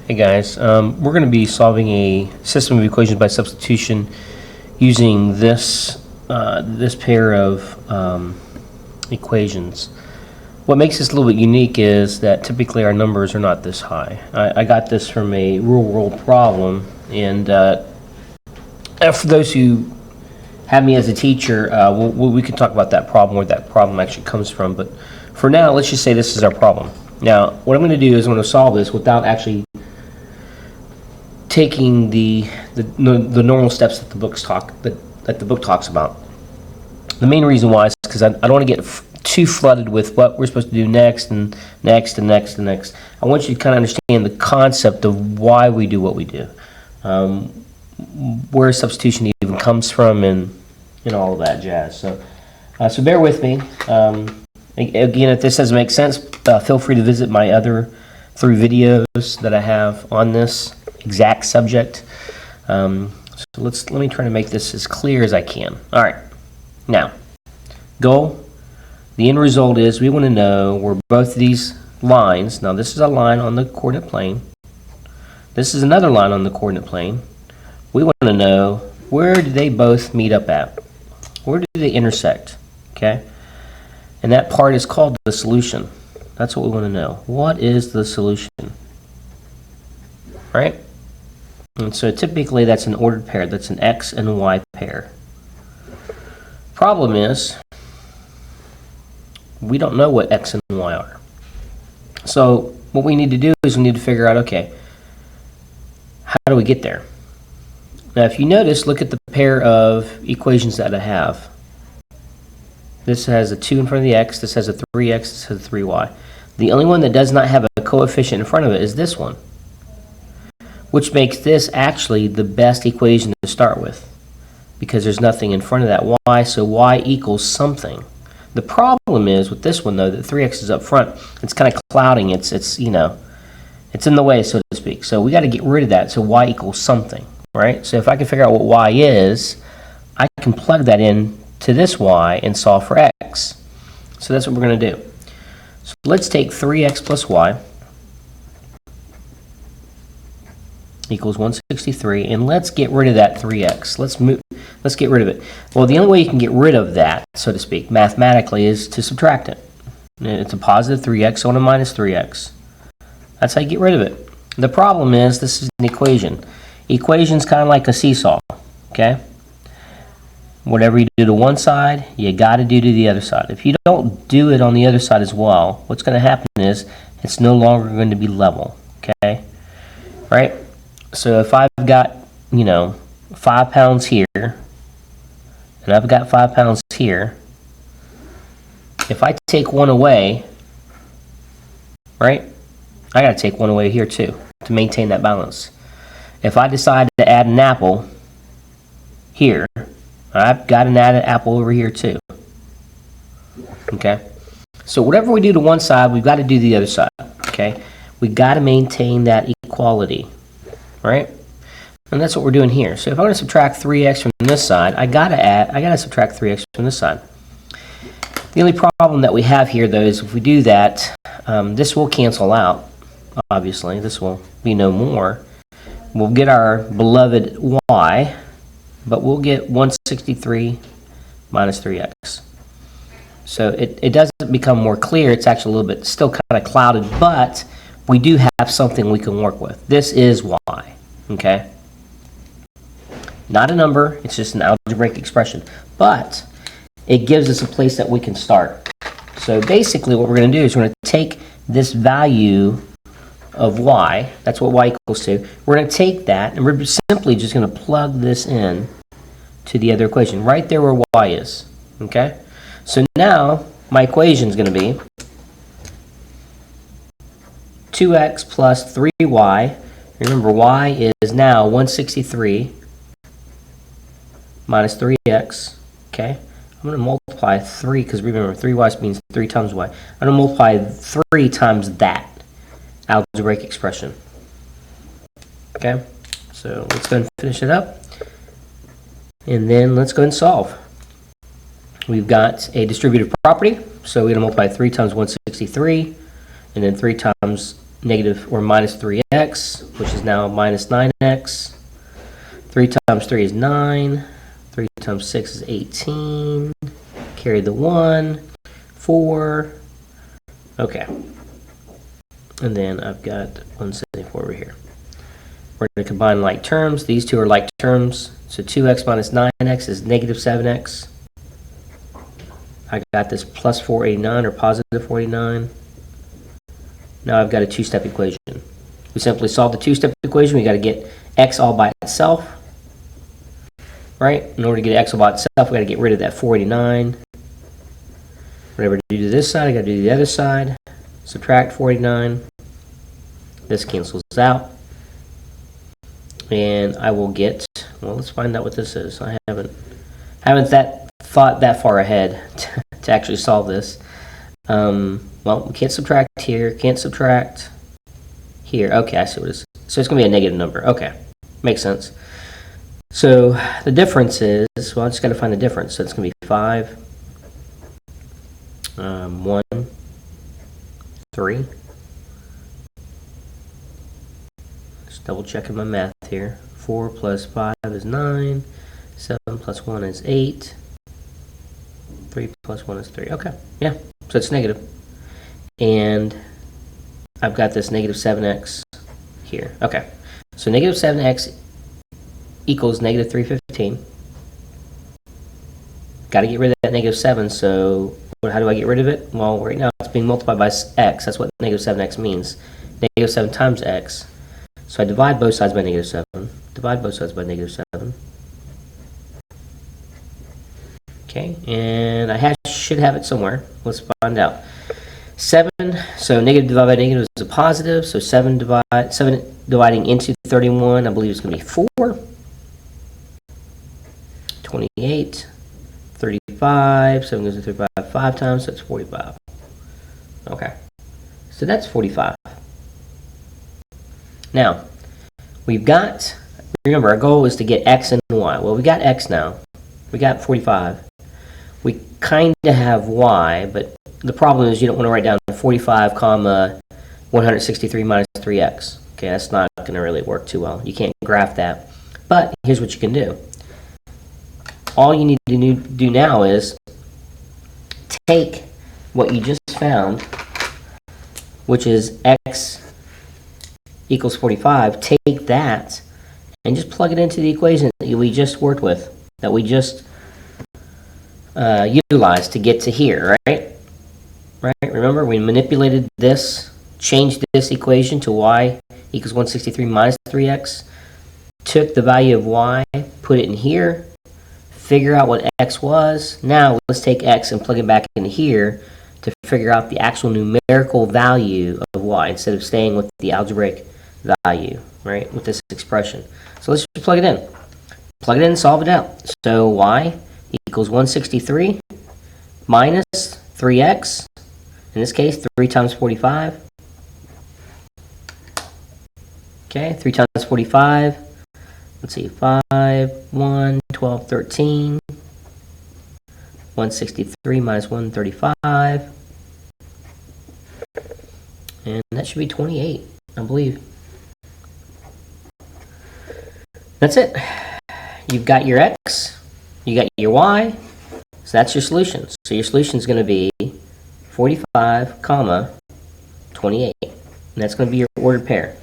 Hey guys, we're going to be solving a system of equations by substitution using this this pair of equations. What makes this a little bit unique is that typically our numbers are not this high. I got this from a real-world problem, and for those who have me as a teacher, we can talk about that problem, where that problem actually comes from. But for now, let's just say this is our problem. Now, what I'm going to do is I'm going to solve this without actually taking the normal steps that the book talks about. The main reason why is because I don't want to get too flooded with what we're supposed to do next and next and next and next. I want you to kind of understand the concept of why we do what we do, where substitution even comes from, and all of that jazz. So bear with me. Again, if this doesn't make sense, feel free to visit my other 3 videos that I have on this exact subject. So let me try to make this as clear as I can. All right. Now, goal. The end result is we want to know where both of these lines. Now, this is a line on the coordinate plane. This is another line on the coordinate plane. We want to know where do they both meet up at? Where do they intersect? Okay. And that part is called the solution. That's what we want to know. What is the solution? Right? And so typically that's an ordered pair. That's an X and Y pair. Problem is, we don't know what X and Y are. So what we need to do is we need to figure out, okay, how do we get there? Now if you notice, look at the pair of equations that I have. This has a 2 in front of the X, this has a 3X, this has a 3Y. The only one that does not have a coefficient in front of it is this one, which makes this actually the best equation to start with, because there's nothing in front of that y, so y equals something. The problem is with this one, though, that 3x is up front. It's kind of clouding. It's in the way, so to speak. So we got to get rid of that, so y equals something, right? So if I can figure out what y is, I can plug that in to this y and solve for x. So that's what we're going to do. So let's take 3x plus y equals 163, and let's get rid of that 3x. Let's get rid of it. Well, the only way you can get rid of that, so to speak, mathematically, is to subtract it. It's a positive 3x, so on a minus 3x. That's how you get rid of it. The problem is this is an equation. Equation's kind of like a seesaw, okay? Whatever you do to one side, you got to do to the other side. If you don't do it on the other side as well, what's going to happen is it's no longer going to be level, okay? Right? So if I've got, 5 pounds here, and I've got 5 pounds here, if I take one away, right, I got to take one away here too to maintain that balance. If I decide to add an apple here, I've got to add an apple over here too. Okay? So whatever we do to one side, we've got to do to the other side. Okay? We've got to maintain that equality. Right? And that's what we're doing here. So if I want to subtract 3x from this side, I gotta subtract 3x from this side. The only problem that we have here, though, is if we do that, this will cancel out. Obviously, this will be no more. We'll get our beloved y, but we'll get 163 minus 3x. So it doesn't become more clear. It's actually a little bit still kind of clouded, but we do have something we can work with. This is y, okay? Not a number, it's just an algebraic expression, but it gives us a place that we can start. So basically what we're going to do is we're going to take this value of y, that's what y equals to, we're going to take that and we're simply just going to plug this in to the other equation, right there where y is, okay? So now my equation is going to be 2x plus 3y. Remember, y is now 163 minus 3x. Okay? I'm going to multiply 3, because remember, 3y means 3 times y. I'm going to multiply 3 times that algebraic expression. Okay? So let's go and finish it up. And then let's go and solve. We've got a distributive property, so we're going to multiply 3 times 163, and then 3 times negative or minus 3x, which is now minus 9x. 3 times 3 is 9. 3 times 6 is 18. Carry the 1. 4. Okay. And then I've got 174 over here. We're going to combine like terms. These two are like terms. So 2x minus 9x is negative 7x. I got this plus 489 or positive 489. Now I've got a two-step equation. We simply solve the two-step equation. We got to get x all by itself. Right? In order to get x all by itself, we got to get rid of that 489. Whatever I do to this side, I got to do to the other side. Subtract 489. This cancels out. And I will get, well, let's find out what this is. I haven't thought that far ahead to actually solve this. Well, we can't subtract here, can't subtract here. Okay, I see what it is. So it's going to be a negative number. Okay, makes sense. So the difference is, well, I just got to find the difference. So it's going to be 5, 1, 3. Just double checking my math here. 4 plus 5 is 9. 7 plus 1 is 8. 3 plus 1 is 3. Okay, yeah, so it's negative. And I've got this negative 7x here. Okay, so negative 7x equals negative 315. Got to get rid of that negative 7, so how do I get rid of it? Well, right now it's being multiplied by x. That's what negative 7x means. Negative 7 times x. So I divide both sides by negative 7. Divide both sides by negative 7. Okay, and I should have it somewhere. Let's find out. 7, so negative divided by negative is a positive, so 7 dividing into 31, I believe it's going to be 4. 28, 35, 7 goes to 35 5 times, so that's 45. Okay, so that's 45. Now, we've got, remember our goal is to get x and y. Well, we got x now. We got 45. We kind of have y, but the problem is you don't want to write down 45 comma 163 minus 3x. Okay, that's not going to really work too well. You can't graph that. But here's what you can do. All you need to do now is take what you just found, which is x equals 45, take that and just plug it into the equation that we just worked with, that we just utilized to get to here, right? Right? Remember, we manipulated this, changed this equation to y equals 163 minus 3x, took the value of y, put it in here, figure out what x was. Now let's take x and plug it back in here to figure out the actual numerical value of y instead of staying with the algebraic value, right, with this expression. So let's just plug it in. Plug it in and solve it out. So y equals 163 minus 3x. In this case, 3 times 45. Okay, 3 times 45. Let's see, 5, 1, 12, 13. 163 minus 135. And that should be 28, I believe. That's it. You've got your x, you got your y, so that's your solution. So your solution is going to be 45, comma, 28. And that's going to be your ordered pair.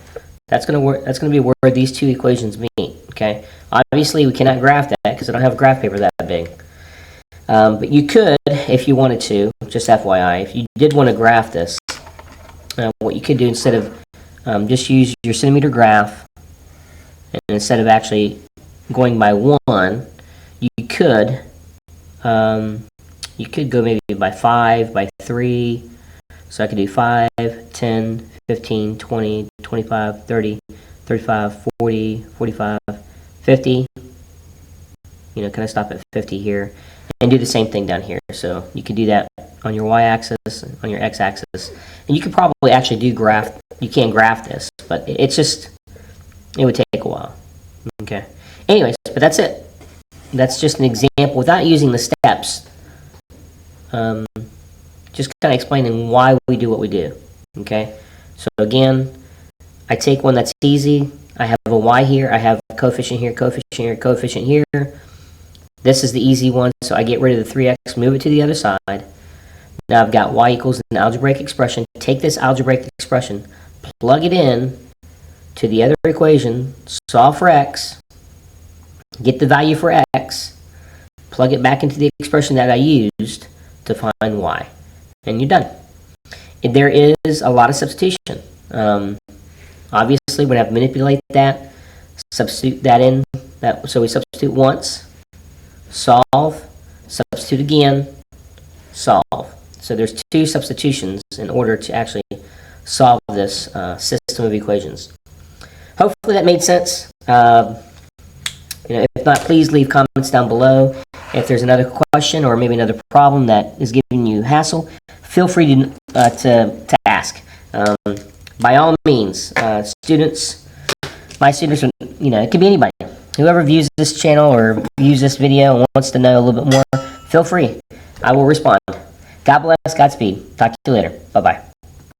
That's going to be where these two equations meet, okay? Obviously, we cannot graph that because I don't have a graph paper that big. But you could, if you wanted to, just FYI, if you did want to graph this, what you could do instead of just use your centimeter graph, and instead of actually going by 1, you could go maybe by 5, by 3. So I could do 5, 10, 15, 20, 25, 30, 35, 40, 45, 50. You know, can I stop at 50 here? And do the same thing down here. So you could do that on your y-axis, on your x-axis. And you could probably actually do graph. You can't graph this, but it's just, it would take a while. Okay. Anyways, but that's it. That's just an example without using the steps. Just kind of explaining why we do what we do. Okay. So again, I take one that's easy. I have a y here, I have a coefficient here, coefficient here, coefficient here. This is the easy one, so I get rid of the 3x, move it to the other side. Now I've got y equals an algebraic expression. Take this algebraic expression, plug it in to the other equation, solve for x, get the value for x, plug it back into the expression that I used to find y, and you're done. There is a lot of substitution. Obviously, we're going to have to manipulate that, substitute that in. So we substitute once, solve, substitute again, solve. So there's 2 substitutions in order to actually solve this system of equations. Hopefully that made sense. If not, please leave comments down below. If there's another question or maybe another problem that is giving you hassle, feel free to ask. By all means, students, my students, it could be anybody. Whoever views this channel or views this video and wants to know a little bit more, feel free. I will respond. God bless, Godspeed. Talk to you later. Bye-bye.